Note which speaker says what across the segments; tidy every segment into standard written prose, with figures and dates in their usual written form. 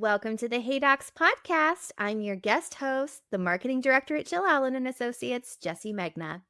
Speaker 1: Welcome to the Hey Docs podcast. I'm your guest host, the marketing director at Jill Allen and Associates, Jesse Megna.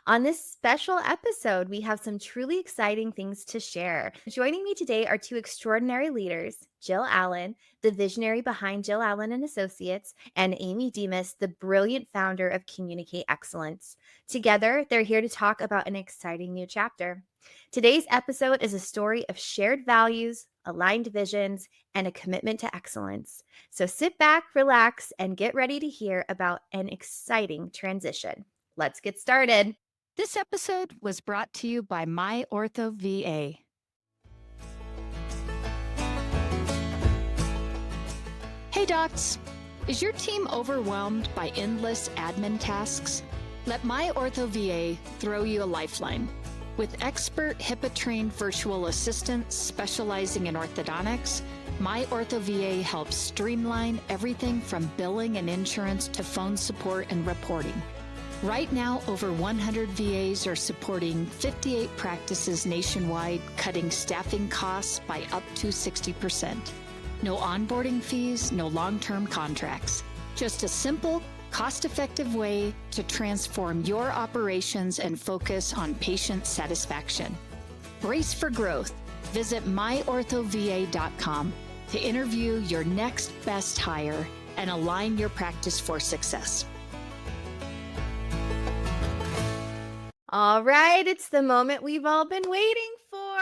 Speaker 1: On this special episode, we have some truly exciting things to share. Joining me today are two extraordinary leaders, Jill Allen, the visionary behind Jill Allen and Associates, and Amy Demas, the brilliant founder of Communicate Excellence. Together, they're here to talk about an exciting new chapter. Today's episode is a story of shared values, aligned visions, and a commitment to excellence. So sit back, relax, and get ready to hear about an exciting transition. Let's get started.
Speaker 2: This episode was brought to you by My Ortho VA. Hey docs, is your team overwhelmed by endless admin tasks? Let My Ortho VA throw you a lifeline. With expert HIPAA-trained virtual assistants specializing in orthodontics, My Ortho VA helps streamline everything from billing and insurance to phone support and reporting. Right now, over 100 VAs are supporting 58 practices nationwide, cutting staffing costs by up to 60%. No onboarding fees, no long-term contracts. Just a simple, cost-effective way to transform your operations and focus on patient satisfaction. Brace for growth. Visit myorthova.com to interview your next best hire and align your practice for success.
Speaker 1: All right, it's the moment we've all been waiting for.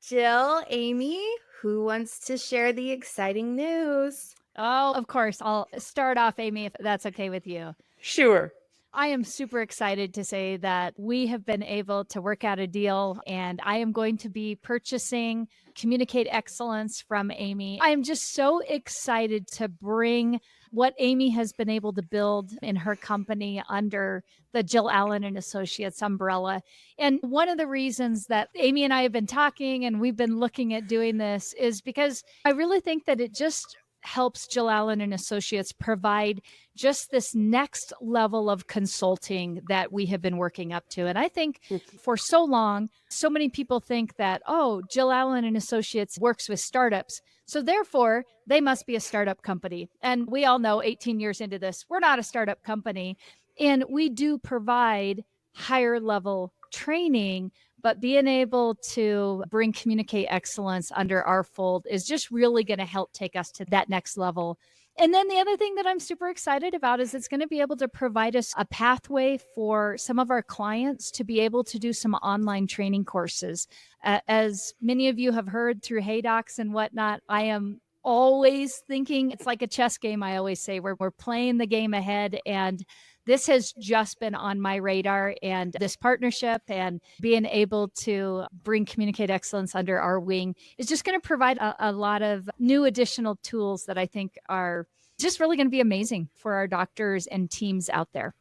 Speaker 1: Jill, Amy, who wants to share the exciting news?
Speaker 2: Oh, of course. I'll start off, Amy, if that's okay with you.
Speaker 3: Sure.
Speaker 2: I am super excited to say that we have been able to work out a deal, and I am going to be purchasing Communicate Excellence from Amy. I am just so excited to bring what Amy has been able to build in her company under the Jill Allen and Associates umbrella. And one of the reasons that Amy and I have been talking and we've been looking at doing this is because I really think that it just helps Jill Allen and Associates provide just this next level of consulting that we have been working up to. And I think for so long, so many people think that, oh, Jill Allen and Associates works with startups, so therefore they must be a startup company. And we all know 18 years into this, we're not a startup company. And we do provide higher level training, but being able to bring Communicate Excellence under our fold is just really going to help take us to that next level. And then the other thing that I'm super excited about is it's going to be able to provide us a pathway for some of our clients to be able to do some online training courses. As many of you have heard through Hey Docs and whatnot, I am always thinking it's like a chess game. I always say we're playing the game ahead, and this has just been on my radar, and this partnership and being able to bring Communicate Excellence under our wing is just going to provide a lot of new additional tools that I think are just really going to be amazing for our doctors and teams out there.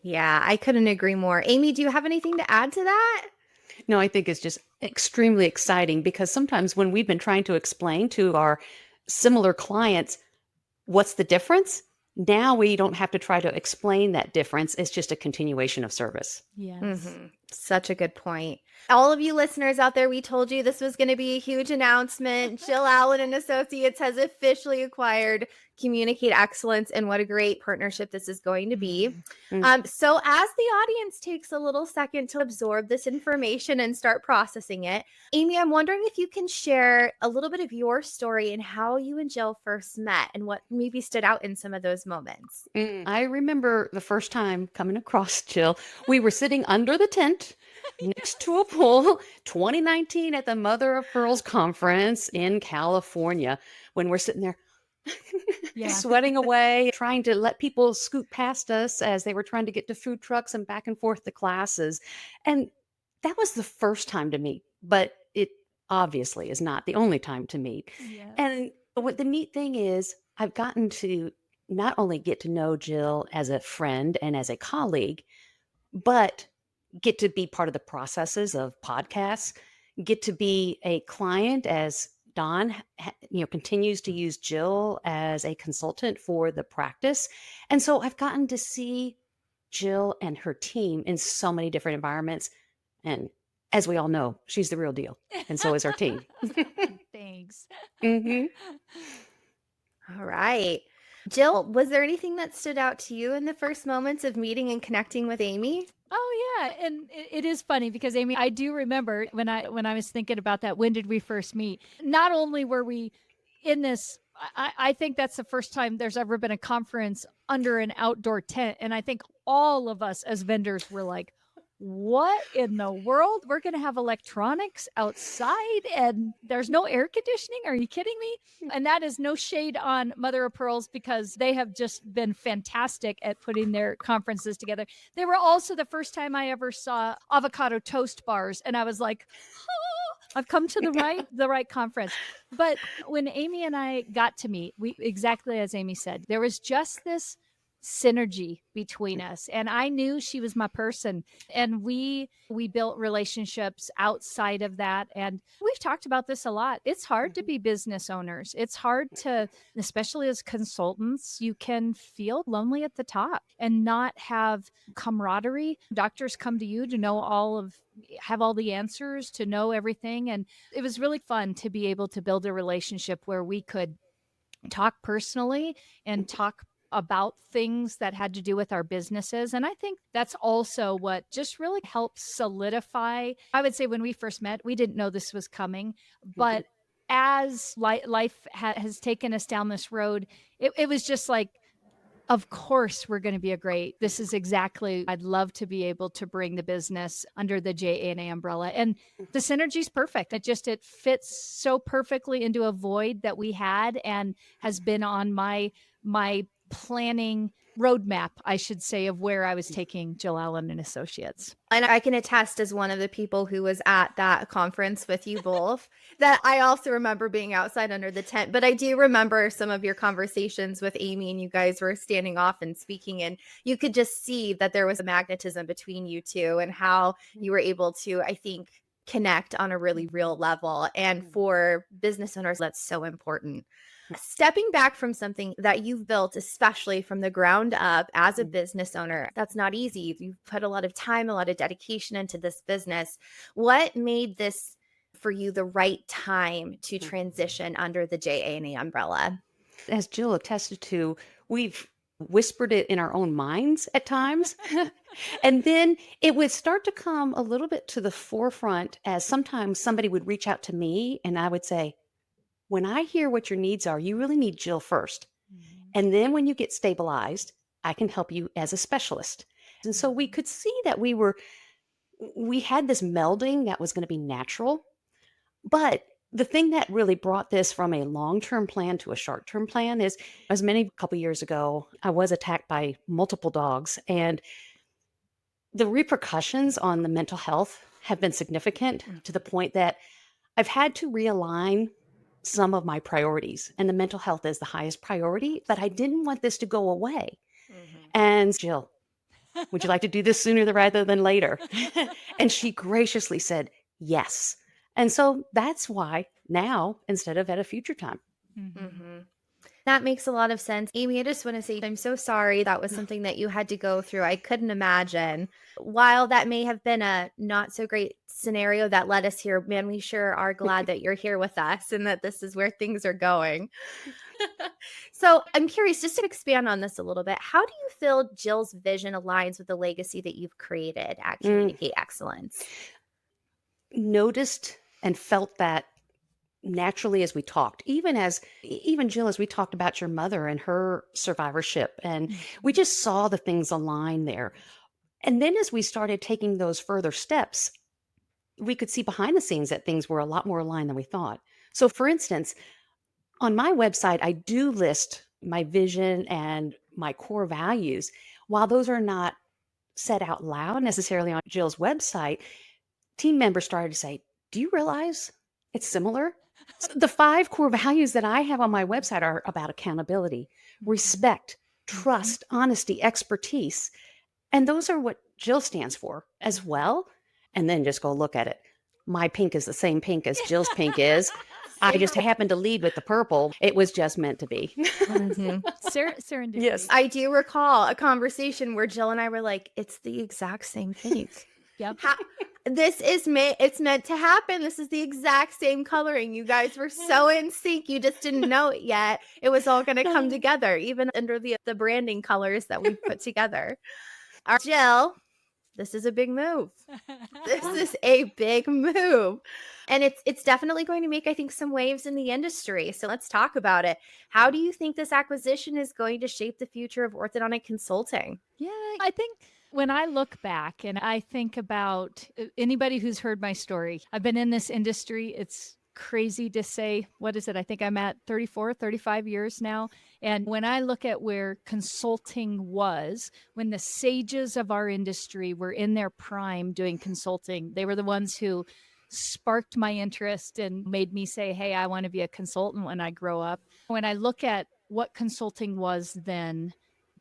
Speaker 1: Yeah, I couldn't agree more. Amy, do you have anything to add to that?
Speaker 3: No, I think it's just extremely exciting because sometimes when we've been trying to explain to our similar clients what's the difference, now we don't have to try to explain that difference. It's just a continuation of service.
Speaker 2: Yes.
Speaker 1: Such a good point. All of you listeners out there, we told you this was going to be a huge announcement. Jill Allen and Associates has officially acquired Communicate Excellence, and what a great partnership this is going to be. So as the audience takes a little second to absorb this information and start processing it, Amy, I'm wondering if you can share a little bit of your story and how you and Jill first met and what maybe stood out in some of those moments.
Speaker 3: I remember the first time coming across Jill, we were sitting under the tent next to a pool, 2019 at the Mother of Pearls conference in California, when we're sitting there sweating away, trying to let people scoot past us as they were trying to get to food trucks and back and forth to classes. And that was the first time to meet, but it obviously is not the only time to meet.
Speaker 2: Yes.
Speaker 3: And what the neat thing is, I've gotten to not only get to know Jill as a friend and as a colleague, but get to be part of the processes of podcasts, get to be a client as Don continues to use Jill as a consultant for the practice. And so I've gotten to see Jill and her team in so many different environments. And as we all know, she's the real deal. And so is our team.
Speaker 2: Thanks.
Speaker 3: Mhm.
Speaker 1: All right. Jill, was there anything that stood out to you in the first moments of meeting and connecting with Amy?
Speaker 2: Oh yeah, and it is funny because Amy, I do remember when I was thinking about that. When did we first meet? Not only were we in this, I think that's the first time there's ever been a conference under an outdoor tent, and I think all of us as vendors were like, "What in the world? We're going to have electronics outside, and there's no air conditioning? Are you kidding me?" And that is no shade on Mother of Pearls because they have just been fantastic at putting their conferences together. They were also the first time I ever saw avocado toast bars, and I was like, oh, I've come to the right conference. But when Amy and I got to meet, we exactly as Amy said, there was just this synergy between us, and I knew she was my person, and we built relationships outside of that. And we've talked about this a lot. It's hard to be business owners. It's hard to, especially as consultants, you can feel lonely at the top and not have camaraderie. Doctors come to you to know have all the answers, to know everything. And it was really fun to be able to build a relationship where we could talk personally and talk about things that had to do with our businesses. And I think that's also what just really helped solidify. I would say when we first met, we didn't know this was coming, but as life has taken us down this road, it was just like, of course, we're going to be this is exactly, I'd love to be able to bring the business under the JA&A umbrella. And the synergy's perfect. It fits so perfectly into a void that we had and has been on my planning roadmap, I should say, of where I was taking Jill Allen and Associates.
Speaker 1: And I can attest as one of the people who was at that conference with you both that I also remember being outside under the tent. But I do remember some of your conversations with Amy, and you guys were standing off and speaking, and you could just see that there was a magnetism between you two and how you were able to, I think, connect on a really real level. And for business owners, that's so important. Stepping back from something that you've built, especially from the ground up as a business owner, that's not easy. You've put a lot of time, a lot of dedication into this business. What made this for you the right time to transition under the JA&A umbrella?
Speaker 3: As Jill attested to, we've whispered it in our own minds at times. And then it would start to come a little bit to the forefront as sometimes somebody would reach out to me and I would say, when I hear what your needs are, you really need Jill first. And then when you get stabilized, I can help you as a specialist. And so we could see that we had this melding that was going to be natural. But the thing that really brought this from a long-term plan to a short-term plan is, as many a couple years ago, I was attacked by multiple dogs, and the repercussions on the mental health have been significant to the point that I've had to realign some of my priorities, and the mental health is the highest priority, but I didn't want this to go away. And Jill, would you like to do this sooner rather than later? And she graciously said, yes. And so that's why now, instead of at a future time.
Speaker 1: That makes a lot of sense. Amy, I just want to say I'm so sorry that was something that you had to go through. I couldn't imagine. While that may have been a not so great scenario that led us here, man, we sure are glad that you're here with us and that this is where things are going. So I'm curious, just to expand on this a little bit, how do you feel Jill's vision aligns with the legacy that you've created at Communicate Excellence?
Speaker 3: Noticed and felt that naturally as we talked, even Jill, as we talked about your mother and her survivorship, and we just saw the things align there. And then as we started taking those further steps, we could see behind the scenes that things were a lot more aligned than we thought. So for instance, on my website, I do list my vision and my core values. While those are not said out loud necessarily on Jill's website, team members started to say, do you realize it's similar? So the 5 core values that I have on my website are about accountability, respect, trust, honesty, expertise. And those are what Jill stands for as well. And then just go look at it. My pink is the same pink as Jill's pink is. I just happened to lead with the purple. It was just meant to be.
Speaker 2: Serendipity.
Speaker 3: Yes.
Speaker 1: I do recall a conversation where Jill and I were like, it's the exact same thing.
Speaker 2: Yep.
Speaker 1: This is it's meant to happen. This is the exact same coloring. You guys were so in sync. You just didn't know it yet. It was all going to come together, even under the branding colors that we put together. Our Jill, this is a big move. This is a big move. And it's definitely going to make, I think, some waves in the industry. So let's talk about it. How do you think this acquisition is going to shape the future of orthodontic consulting?
Speaker 2: Yeah, I think when I look back and I think about anybody who's heard my story, I've been in this industry. It's crazy to say, what is it? I think I'm at 34, 35 years now. And when I look at where consulting was, when the sages of our industry were in their prime doing consulting, they were the ones who sparked my interest and made me say, hey, I want to be a consultant when I grow up. When I look at what consulting was then,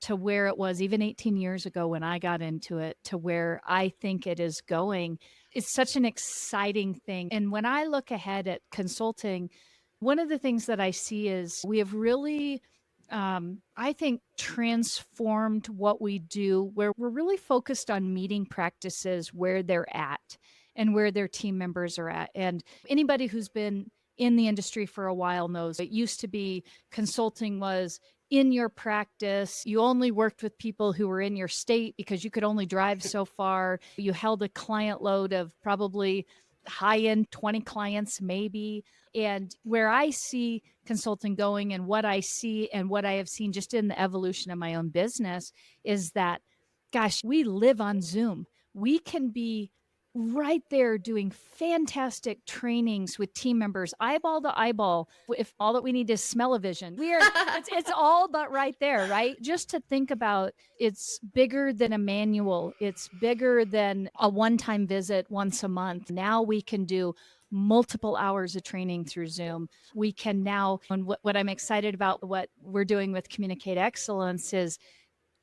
Speaker 2: to where it was even 18 years ago when I got into it, to where I think it is going, it's such an exciting thing. And when I look ahead at consulting, one of the things that I see is we have really, I think, transformed what we do, where we're really focused on meeting practices where they're at and where their team members are at. And anybody who's been in the industry for a while knows it used to be consulting was in your practice. You only worked with people who were in your state because you could only drive so far. You held a client load of probably high end 20 clients, maybe. And where I see consulting going and what I see and what I have seen just in the evolution of my own business is that, gosh, we live on Zoom. We can be right there doing fantastic trainings with team members, eyeball to eyeball. If all that we need is smell-o-vision, it's all but right there, right? Just to think about, it's bigger than a manual. It's bigger than a one-time visit once a month. Now we can do multiple hours of training through Zoom. We can now, and what I'm excited about what we're doing with Communicate Excellence is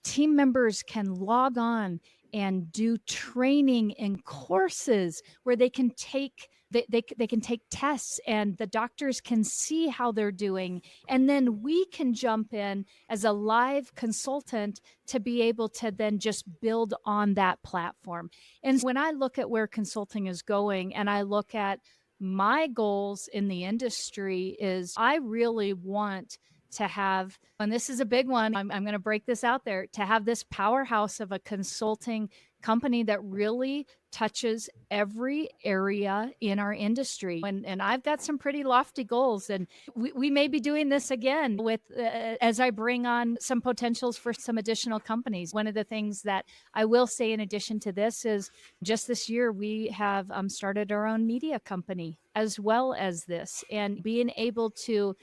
Speaker 2: team members can log on and do training and courses where they can take they can take tests and the doctors can see how they're doing, and then we can jump in as a live consultant to be able to then just build on that platform. And when I look at where consulting is going and I look at my goals in the industry, is I really want to have, and this is a big one, I'm going to break this out there, to have this powerhouse of a consulting company that really touches every area in our industry. And I've got some pretty lofty goals, and we may be doing this again with as I bring on some potentials for some additional companies. One of the things that I will say in addition to this is just this year we have started our own media company as well as this, and being able to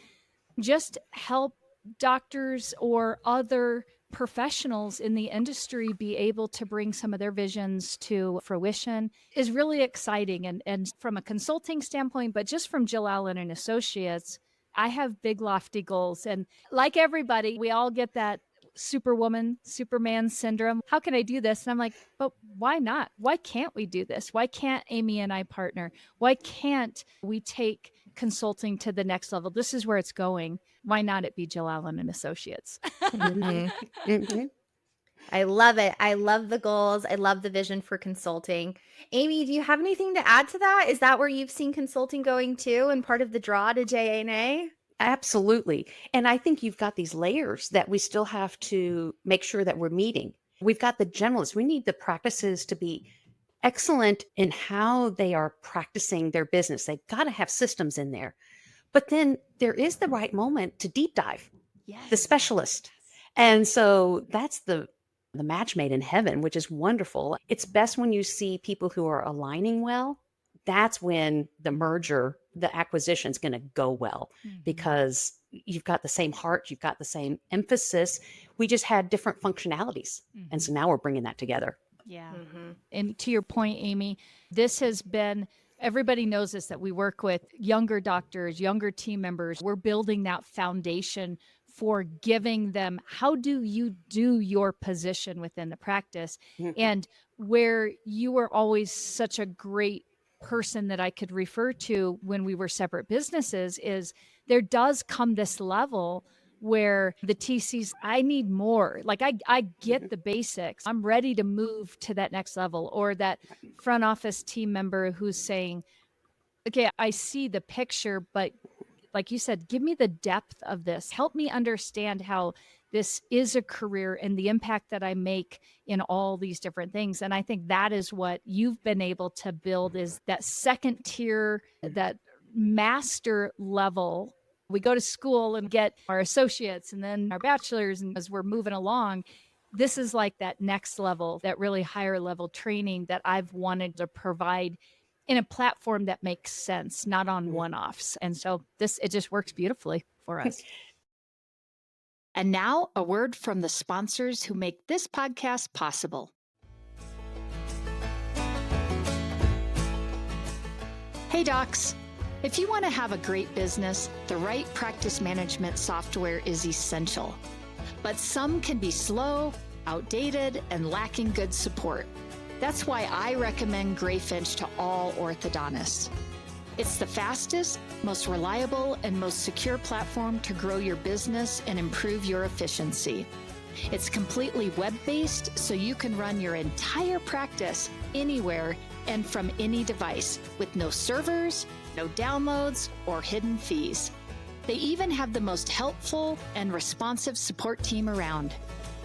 Speaker 2: just help doctors or other professionals in the industry be able to bring some of their visions to fruition is really exciting. And from a consulting standpoint, but just from Jill Allen and Associates, I have big lofty goals. And like everybody, we all get that superwoman, Superman syndrome. How can I do this? And I'm like, but why not? Why can't we do this? Why can't Amy and I partner? Why can't we take consulting to the next level? This is where it's going. Why not it be Jill Allen and Associates?
Speaker 3: Mhm.
Speaker 1: I love it. I love the goals. I love the vision for consulting. Amy, do you have anything to add to that? Is that where you've seen consulting going too, and part of the draw to JA&A?
Speaker 3: Absolutely. And I think you've got these layers that we still have to make sure that we're meeting. We've got the generalists. We need the practices to be excellent in how they are practicing their business. They've got to have systems in there. But then there is the right moment to deep dive, the specialist. And so that's the match made in heaven, which is wonderful. It's best when you see people who are aligning well. That's when the merger, the acquisition is going to go well, because you've got the same heart, you've got the same emphasis. We just had different functionalities. And so now we're bringing that together.
Speaker 2: Yeah. And to your point, Amy, this has been, everybody knows this, that we work with younger doctors, younger team members. We're building that foundation for giving them, how do you do your position within the practice? And where you were always such a great person that I could refer to when we were separate businesses is there does come this level where the TCs, I need more. Like I
Speaker 3: Mhm.
Speaker 2: get the basics. I'm ready to move to that next level. Or that
Speaker 3: Right.
Speaker 2: front office team member who's saying, okay, I see the picture, but like you said, give me the depth of this. Help me understand how this is a career and the impact that I make in all these different things. And I think that is what you've been able to build, is that second tier, that master level. We go to school and get our associates and then our bachelors. And as we're moving along, this is like that next level, that really higher level training that I've wanted to provide in a platform that makes sense, not on
Speaker 3: Mhm.
Speaker 2: one-offs. And so it just works beautifully for us. And now, a word from the sponsors who make this podcast possible. Hey, docs. If you want to have a great business, the right practice management software is essential. But some can be slow, outdated, and lacking good support. That's why I recommend Greyfinch to all orthodontists. It's the fastest, most reliable, and most secure platform to grow your business and improve your efficiency. It's completely web-based, so you can run your entire practice anywhere and from any device with no servers, no downloads, or hidden fees. They even have the most helpful and responsive support team around.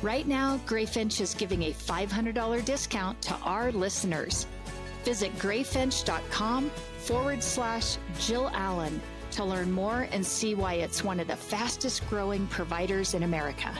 Speaker 2: Right now, Greyfinch is giving a $500 discount to our listeners. Visit greyfinch.com/Jill Allen to learn more and see why it's one of the fastest growing providers in America.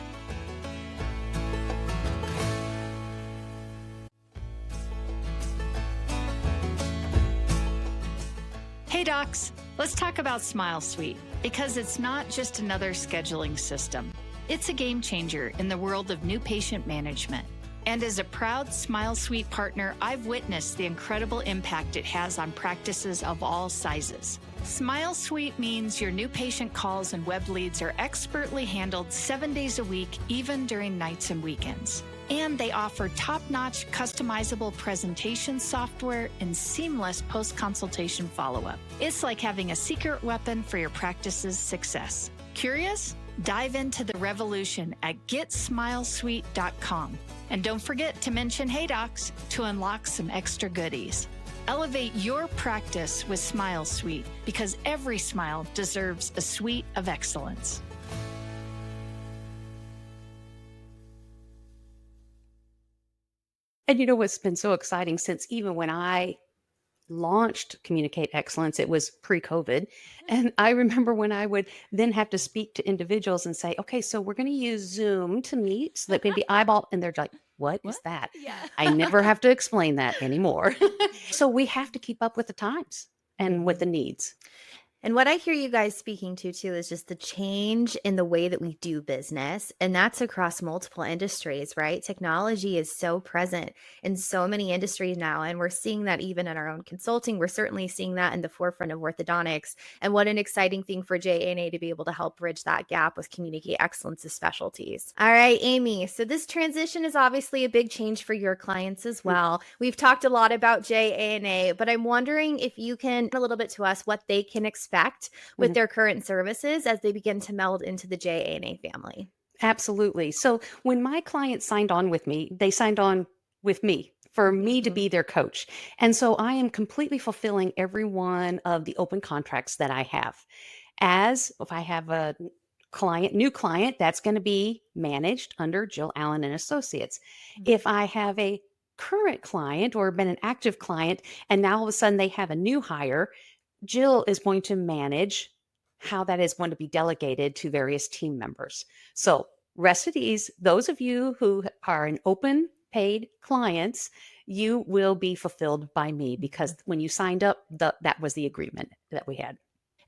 Speaker 2: Hey docs, let's talk about Smile Suite, because it's not just another scheduling system. It's a game changer in the world of new patient management. And as a proud Smile Suite partner, I've witnessed the incredible impact it has on practices of all sizes. Smile Suite means your new patient calls and web leads are expertly handled 7 days a week, even during nights and weekends. And they offer top-notch customizable presentation software and seamless post-consultation follow-up. It's like having a secret weapon for your practice's success. Curious? Dive into the revolution at GetSmileSuite.com. And don't forget to mention Hey Docs to unlock some extra goodies. Elevate your practice with Smile Suite, because every smile deserves a suite of excellence.
Speaker 3: And you know what's been so exciting, since even when I launched Communicate Excellence, it was pre-COVID. And I remember when I would then have to speak to individuals and say, okay, so we're going to use Zoom to meet so that maybe eyeball, and they're like, what
Speaker 2: What?
Speaker 3: is that?
Speaker 2: Yeah.
Speaker 3: I never have to explain that anymore. So we have to keep up with the times and with the needs.
Speaker 1: And what I hear you guys speaking to too is just the change in the way that we do business. And that's across multiple industries, right? Technology is so present in so many industries now. And we're seeing that even in our own consulting. We're certainly seeing that in the forefront of orthodontics. And what an exciting thing for JA&A to be able to help bridge that gap with Communicate Excellence's specialties. All right, Amy. So this transition is obviously a big change for your clients as well. We've talked a lot about JA&A, but I'm wondering if you can a little bit to us what they can expect with
Speaker 3: Mhm.
Speaker 1: their current services as they begin to meld into the JA&A family.
Speaker 3: Absolutely. So when my clients signed on with me, they signed on with me for me to be their coach. And so I am completely fulfilling every one of the open contracts that I have. As if I have a new client, that's going to be managed under Jill Allen and Associates. If I have a current client or been an active client and now all of a sudden they have a new hire, Jill is going to manage how that is going to be delegated to various team members. So rest at ease, those of you who are an open paid clients, you will be fulfilled by me, because when you signed up, that was the agreement that we had.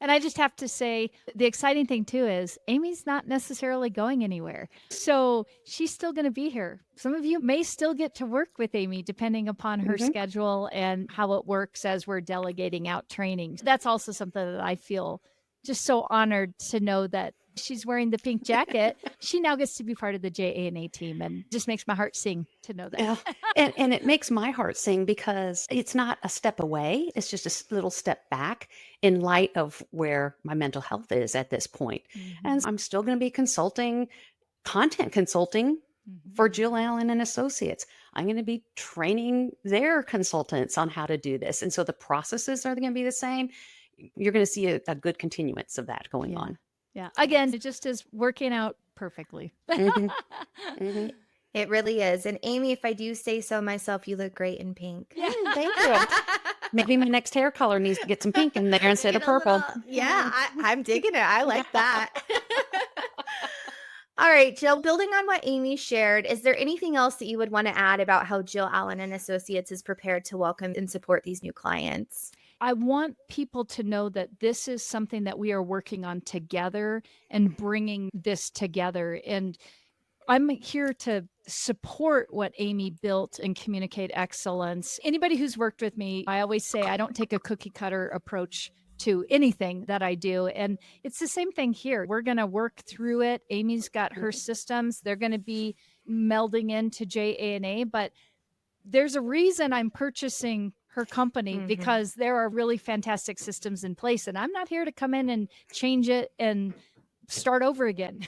Speaker 2: And I just have to say, the exciting thing too is Amy's not necessarily going anywhere. So she's still going to be here. Some of you may still get to work with Amy depending upon her
Speaker 3: Mhm.
Speaker 2: schedule and how it works as we're delegating out training. That's also something that I feel just so honored to know that she's wearing the pink jacket. She now gets to be part of the JA&A team, and just makes my heart sing to know that.
Speaker 3: Yeah. And it makes my heart sing because it's not a step away. It's just a little step back in light of where my mental health is at this point. And I'm still going to be content consulting for Jill Allen and Associates. I'm going to be training their consultants on how to do this. And so the processes are going to be the same. You're going to see a good continuance of that going
Speaker 2: Yeah.
Speaker 3: on.
Speaker 2: Yeah. Again, it just is working out perfectly.
Speaker 3: Mhm. Mhm.
Speaker 1: It really is. And Amy, if I do say so myself, you look great in pink.
Speaker 2: Yeah.
Speaker 3: Thank you. Maybe my next hair color needs to get some pink in there instead of
Speaker 1: Get a
Speaker 3: purple.
Speaker 1: little, yeah, I'm digging it. I like that. All right, Jill, building on what Amy shared, is there anything else that you would want to add about how Jill Allen and Associates is prepared to welcome and support these new clients?
Speaker 2: I want people to know that this is something that we are working on together and bringing this together. And I'm here to support what Amy built and communicate excellence. Anybody who's worked with me, I always say I don't take a cookie cutter approach to anything that I do. And it's the same thing here. We're going to work through it. Amy's got her systems. They're going to be melding into JA&A, but there's a reason I'm purchasing her company because there are really fantastic systems in place, and I'm not here to come in and change it and start over again.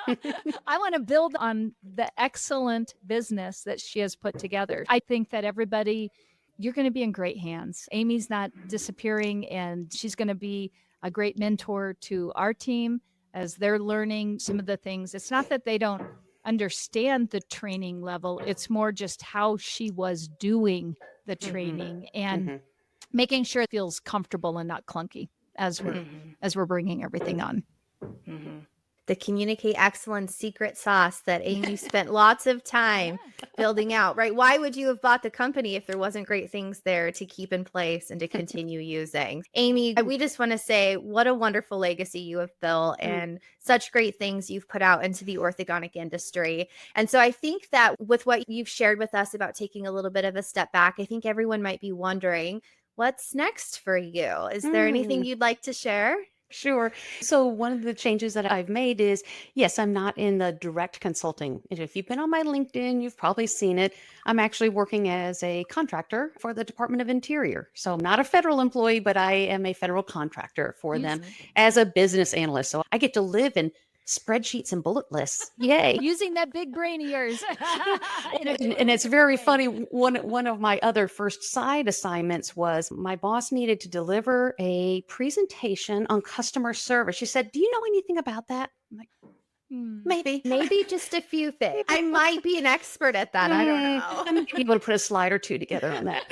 Speaker 2: I want to build on the excellent business that she has put together. I think that everybody, you're going to be in great hands. Amy's not disappearing, and she's going to be a great mentor to our team as they're learning some of the things. It's not that they don't understand the training level, it's more just how she was doing the training and making sure it feels comfortable and not clunky as we're bringing everything on.
Speaker 1: The communicate excellence secret sauce that Amy spent lots of time building out, right? Why would you have bought the company if there wasn't great things there to keep in place and to continue using? Amy, we just want to say what a wonderful legacy you have built and such great things you've put out into the orthodontic industry. And so I think that with what you've shared with us about taking a little bit of a step back, I think everyone might be wondering, what's next for you? Is there anything you'd like to share?
Speaker 3: Sure. So one of the changes that I've made is, yes, I'm not in the direct consulting. And if you've been on my LinkedIn, you've probably seen it. I'm actually working as a contractor for the Department of Interior. So I'm not a federal employee, but I am a federal contractor for them as a business analyst. So I get to live in spreadsheets and bullet lists. Yay.
Speaker 2: Using that big brain of yours.
Speaker 3: And it's very funny. One of my other first side assignments was my boss needed to deliver a presentation on customer service. She said, "Do you know anything about that?" I'm like,
Speaker 1: Maybe just a few things. I might be an expert at that. I don't know.
Speaker 3: I might be able to put a slide or two together on that.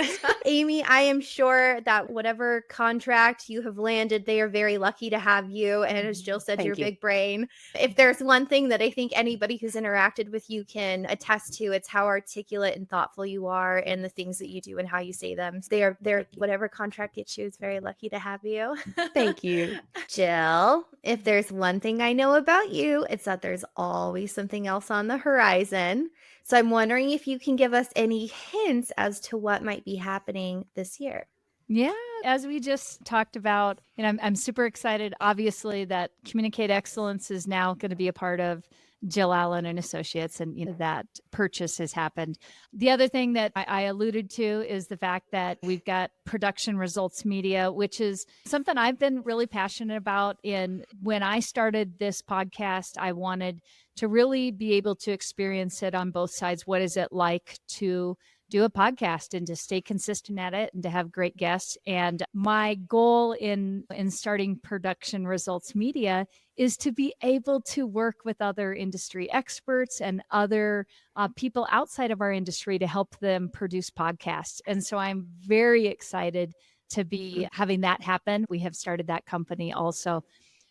Speaker 1: Amy, I am sure that whatever contract you have landed, they are very lucky to have you. And as Jill said,
Speaker 3: Thank
Speaker 1: your
Speaker 3: you.
Speaker 1: big brain. If there's one thing that I think anybody who's interacted with you can attest to, it's how articulate and thoughtful you are and the things that you do and how you say them. So they're whatever contract gets you is very lucky to have you.
Speaker 3: Thank you.
Speaker 1: Jill, if there's one thing I know about you, it's that there's always something else on the horizon. So I'm wondering if you can give us any hints as to what might be happening this year.
Speaker 2: Yeah, as we just talked about, and I'm super excited, obviously, that Communicate Excellence is now going to be a part of Jill Allen and Associates, and that purchase has happened. The other thing that I alluded to is the fact that we've got production results media, which is something I've been really passionate about. And when I started this podcast, I wanted to really be able to experience it on both sides. What is it like to do a podcast and to stay consistent at it and to have great guests? And my goal in starting production results media is to be able to work with other industry experts and other people outside of our industry to help them produce podcasts. And so I'm very excited to be having that happen. We have started that company also.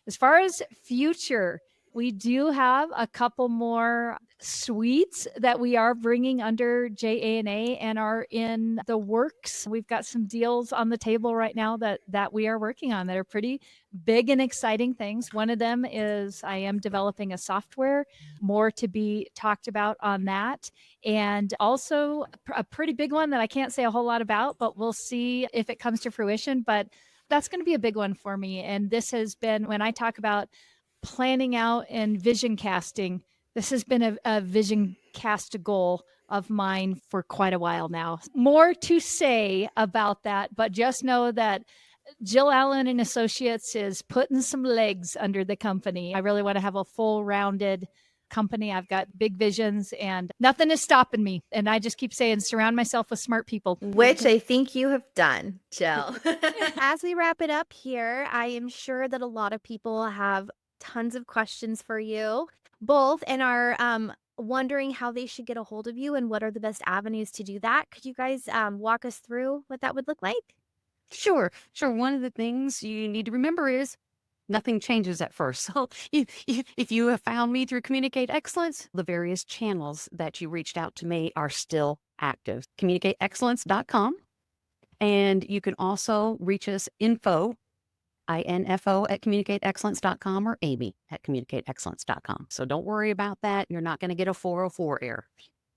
Speaker 2: As far as future, we do have a couple more suites that we are bringing under JA&A and are in the works. We've got some deals on the table right now that we are working on that are pretty big and exciting things. One of them is I am developing a software, more to be talked about on that. And also a pretty big one that I can't say a whole lot about, but we'll see if it comes to fruition. But That's going to be a big one for me. And this has been, when I talk about planning out and vision casting, this has been a vision cast goal of mine for quite a while now. More to say about that, but just know that Jill Allen and Associates is putting some legs under the company. I really want to have a full rounded company. I've got big visions and nothing is stopping me. And I just keep saying, surround myself with smart people.
Speaker 1: Which I think you have done, Jill. As we wrap it up here, I am sure that a lot of people have tons of questions for you both and are wondering how they should get a hold of you and what are the best avenues to do that. Could you guys walk us through what that would look like?
Speaker 3: Sure. One of the things you need to remember is nothing changes at first. So if you have found me through Communicate Excellence, the various channels that you reached out to me are still active. CommunicateExcellence.com. And you can also reach us info at communicateexcellence.com or Amy at communicateexcellence.com. So don't worry about that. You're not going to get a 404 error.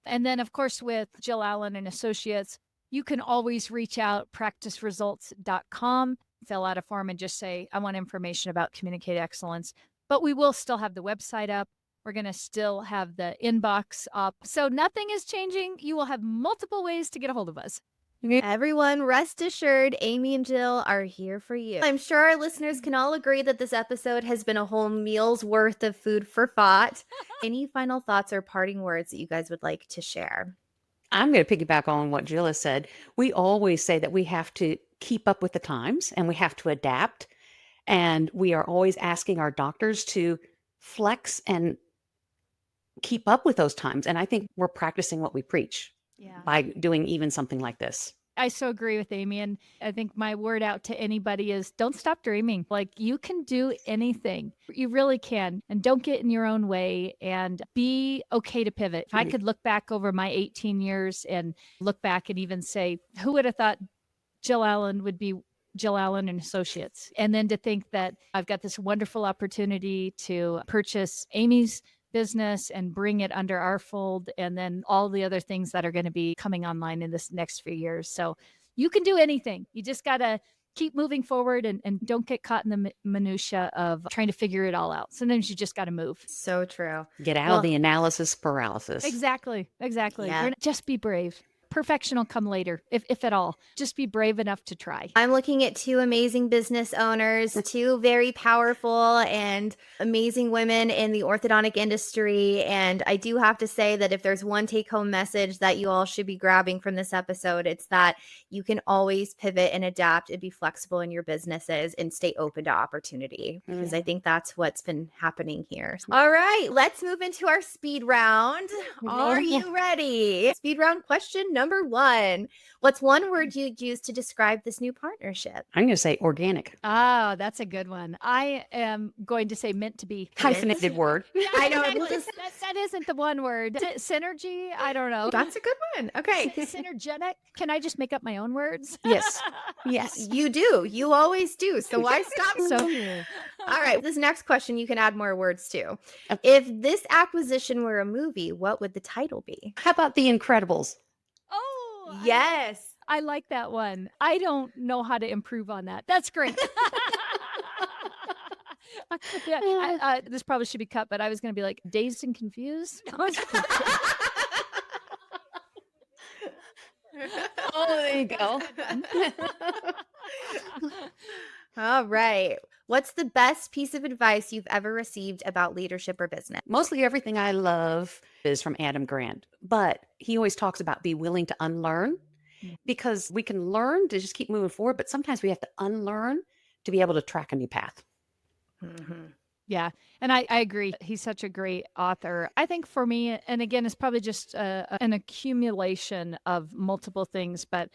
Speaker 2: And then, of course, with Jill Allen and Associates, you can always reach out, practiceresults.com, fill out a form and just say, I want information about Communicate Excellence. But we will still have the website up. We're going to still have the inbox up. So nothing is changing. You will have multiple ways to get a hold of us.
Speaker 1: Everyone, rest assured, Amy and Jill are here for you. I'm sure our listeners can all agree that this episode has been a whole meal's worth of food for thought. Any final thoughts or parting words that you guys would like to share?
Speaker 3: I'm going to piggyback on what Jill has said. We always say that we have to keep up with the times and we have to adapt. And we are always asking our doctors to flex and keep up with those times. And I think we're practicing what we preach by doing even something like this.
Speaker 2: I so agree with Amy. And I think my word out to anybody is don't stop dreaming. Like you can do anything. You really can. And don't get in your own way and be okay to pivot. If I could look back over my 18 years and look back and even say, who would have thought Jill Allen would be Jill Allen and Associates? And then to think that I've got this wonderful opportunity to purchase Amy's business and bring it under our fold, and then all the other things that are going to be coming online in this next few years. So you can do anything. You just got to keep moving forward and don't get caught in the minutia of trying to figure it all out. Sometimes you just got to move.
Speaker 1: So true.
Speaker 3: Get out of the analysis paralysis.
Speaker 2: Exactly.
Speaker 1: Yeah.
Speaker 2: Just be brave. Perfection will come later, if at all. Just be brave enough to try.
Speaker 1: I'm looking at two amazing business owners, two very powerful and amazing women in the orthodontic industry. And I do have to say that if there's one take-home message that you all should be grabbing from this episode, it's that you can always pivot and adapt and be flexible in your businesses and stay open to opportunity, because I think that's what's been happening here. All right, let's move into our speed round. Are you ready? Speed round question number 1. What's one word you'd use to describe this new partnership?
Speaker 3: I'm going to say organic.
Speaker 2: Oh, that's a good one. I am going to say meant to be.
Speaker 3: Hyphenated word.
Speaker 1: I know.
Speaker 2: That isn't the one word. Synergy? I don't know.
Speaker 1: That's a good one. Okay.
Speaker 2: Synergetic? Can I just make up my own words?
Speaker 3: Yes. Yes.
Speaker 1: You do. You always do. So why stop?
Speaker 2: So
Speaker 1: All right. This next question, you can add more words to. If this acquisition were a movie, what would the title be?
Speaker 3: How about The Incredibles?
Speaker 2: Oh,
Speaker 1: Yes.
Speaker 2: I like that one. I don't know how to improve on that. That's great. This probably should be cut, but I was going to be like Dazed and Confused.
Speaker 3: Oh, there you go.
Speaker 1: All right. What's the best piece of advice you've ever received about leadership or business?
Speaker 3: Mostly everything I love is from Adam Grant, but he always talks about be willing to unlearn, because we can learn to just keep moving forward, but sometimes we have to unlearn to be able to track a new path.
Speaker 2: Yeah. And I agree. He's such a great author. I think for me, and again, it's probably just an accumulation of multiple things, but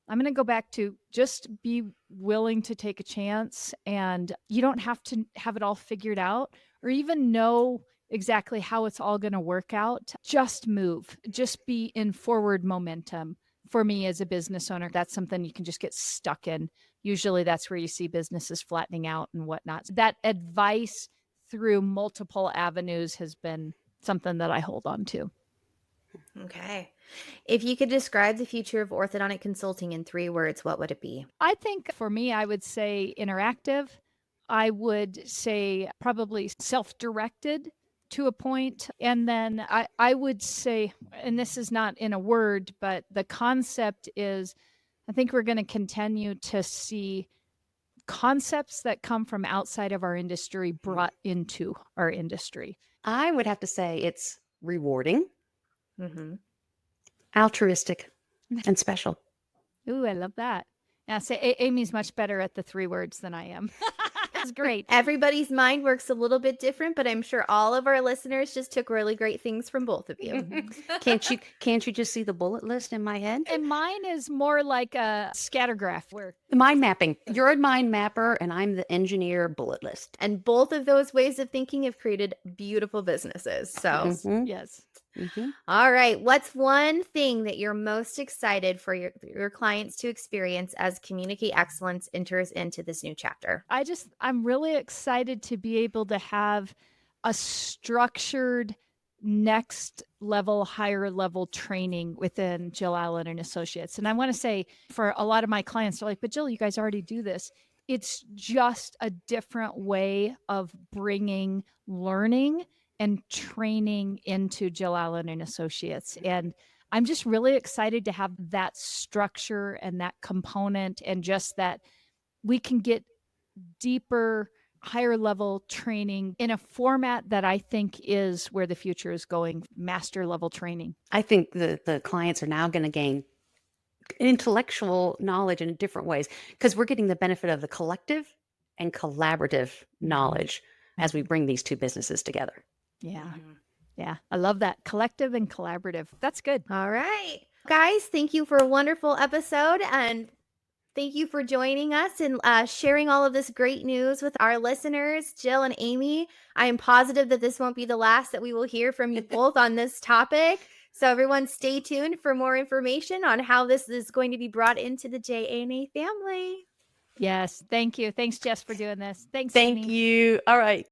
Speaker 2: I'm going to go back to just be willing to take a chance. And you don't have to have it all figured out or even know exactly how it's all going to work out. Just move, just be in forward momentum. For me as a business owner, that's something you can just get stuck in. Usually that's where you see businesses flattening out and whatnot. So that advice through multiple avenues has been something that I hold on to.
Speaker 1: Okay. If you could describe the future of orthodontic consulting in 3 words, what would it be?
Speaker 2: I think for me, I would say interactive. I would say probably self directed to a point. And then I would say, and this is not in a word, but the concept is I think we're going to continue to see concepts that come from outside of our industry brought into our industry.
Speaker 3: I would have to say it's rewarding,
Speaker 1: Mhm.
Speaker 3: altruistic, and special.
Speaker 2: Ooh, I love that. Yeah, say Amy's much better at the 3 words than I am. That's great.
Speaker 1: Everybody's mind works a little bit different, but I'm sure all of our listeners just took really great things from both of you.
Speaker 3: Can't you just see the bullet list in my head?
Speaker 2: And mine is more like a scattergraph where
Speaker 3: The mind mapping. You're a mind mapper, and I'm the engineer bullet list.
Speaker 1: And both of those ways of thinking have created beautiful businesses. So,
Speaker 3: Mhm,
Speaker 2: yes.
Speaker 3: mhm.
Speaker 1: all right, what's one thing that you're most excited for your clients to experience as Communicate Excellence enters into this new chapter?
Speaker 2: I'm really excited to be able to have a structured next level, higher level training within Jill Allen and Associates. And I want to say for a lot of my clients, they're like, but Jill, you guys already do this. It's just a different way of bringing learning and training into Jill Allen and Associates. And I'm just really excited to have that structure and that component and just that we can get deeper, higher level training in a format that I think is where the future is going, master level training.
Speaker 3: I think the clients are now going to gain intellectual knowledge in different ways because we're getting the benefit of the collective and collaborative knowledge as we bring these two businesses together.
Speaker 2: Yeah. Yeah. I love that. Collective and collaborative. That's good.
Speaker 1: All right. Guys, thank you for a wonderful episode and thank you for joining us and sharing all of this great news with our listeners, Jill and Amy. I am positive that this won't be the last that we will hear from you both on this topic. So everyone stay tuned for more information on how this is going to be brought into the JA&A family.
Speaker 2: Yes. Thank you. Thanks, Jess, for doing this. Thanks,
Speaker 3: Thank
Speaker 2: Amy.
Speaker 3: you. All right.